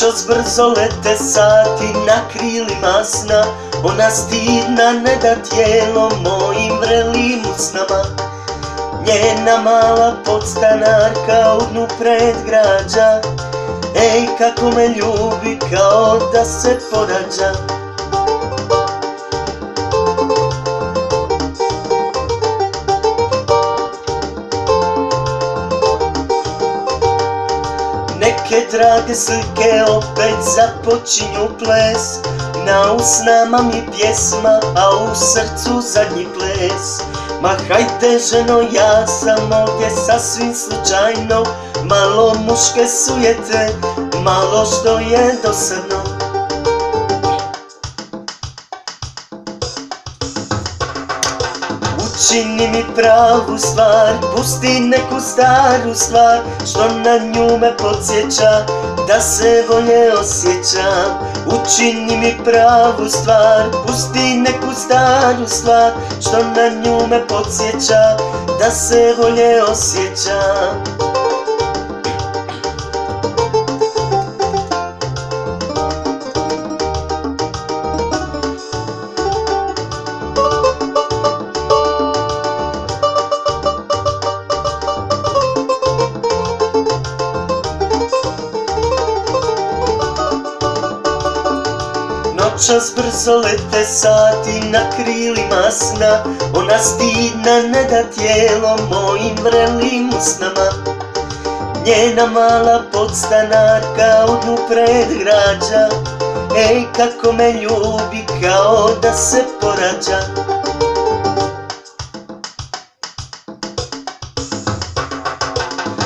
Noćas brzo lete sati na krilima sna, ona stidna ne da tijelo mojim vrelim usnama. Njena mala podstanarka u dnu predgrađa, ej kako me ljubi kao da se porađa. Neke drage slike opet započinju ples, na usnama mi pjesma, a u srcu zadnji ples. Ma hajde ženo, ja sam ovdje sasvim slučajno, malo muške sujete, malo što je dosadno. Učini mi pravu stvar, pusti neku staru stvar, što na nju me podsjeća da se bolje osjećam. Učini mi pravu stvar, pusti neku staru stvar, što na nju me podsjeća da se bolje osjećam. Noćas brzo lete sati na krilima sna, ona stidna ne da tijelo mojim vrelim usnama. Njena mala podstanarka u dnu predgrađa, ej kako me ljubi kao da se porađa.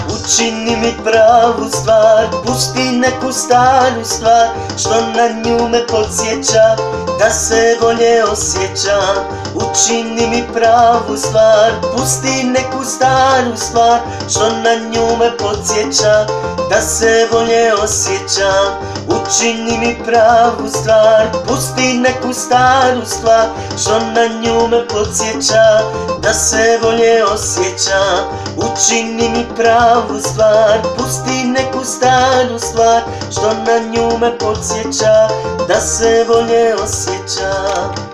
Učini mi pravu stvar, pusti neku staru stvar, što na nju me podsjeća da se bolje osjećam. Učini mi pravu stvar, pusti neku staru stvar, što na nju me podsjeća da se bolje osjećam. Učini mi pravu stvar, pusti neku staru stvar, što na nju me podsjeća da se bolje osjećam. Učini mi pravu stvar, pusti neku staru stvar, što na nju me podsjeća da se bolje osjećam.